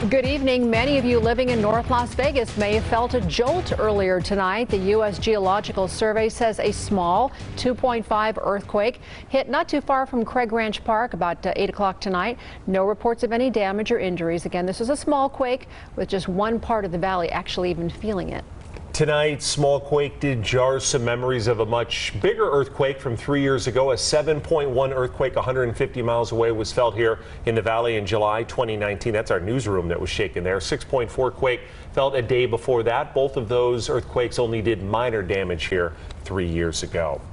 Good evening. Many of you living in North Las Vegas may have felt a jolt earlier tonight. The U.S. Geological Survey says a small 2.5 earthquake hit not too far from Craig Ranch Park about 8 o'clock tonight. No reports of any damage or injuries. Again, this is a small quake with just one part of the valley actually even feeling it. Tonight's small quake did jar some memories of a much bigger earthquake from 3 years ago. A 7.1 earthquake 150 miles away was felt here in the valley in July 2019. That's our newsroom that was shaken there. 6.4 quake felt a day before that. Both of those earthquakes only did minor damage here 3 years ago.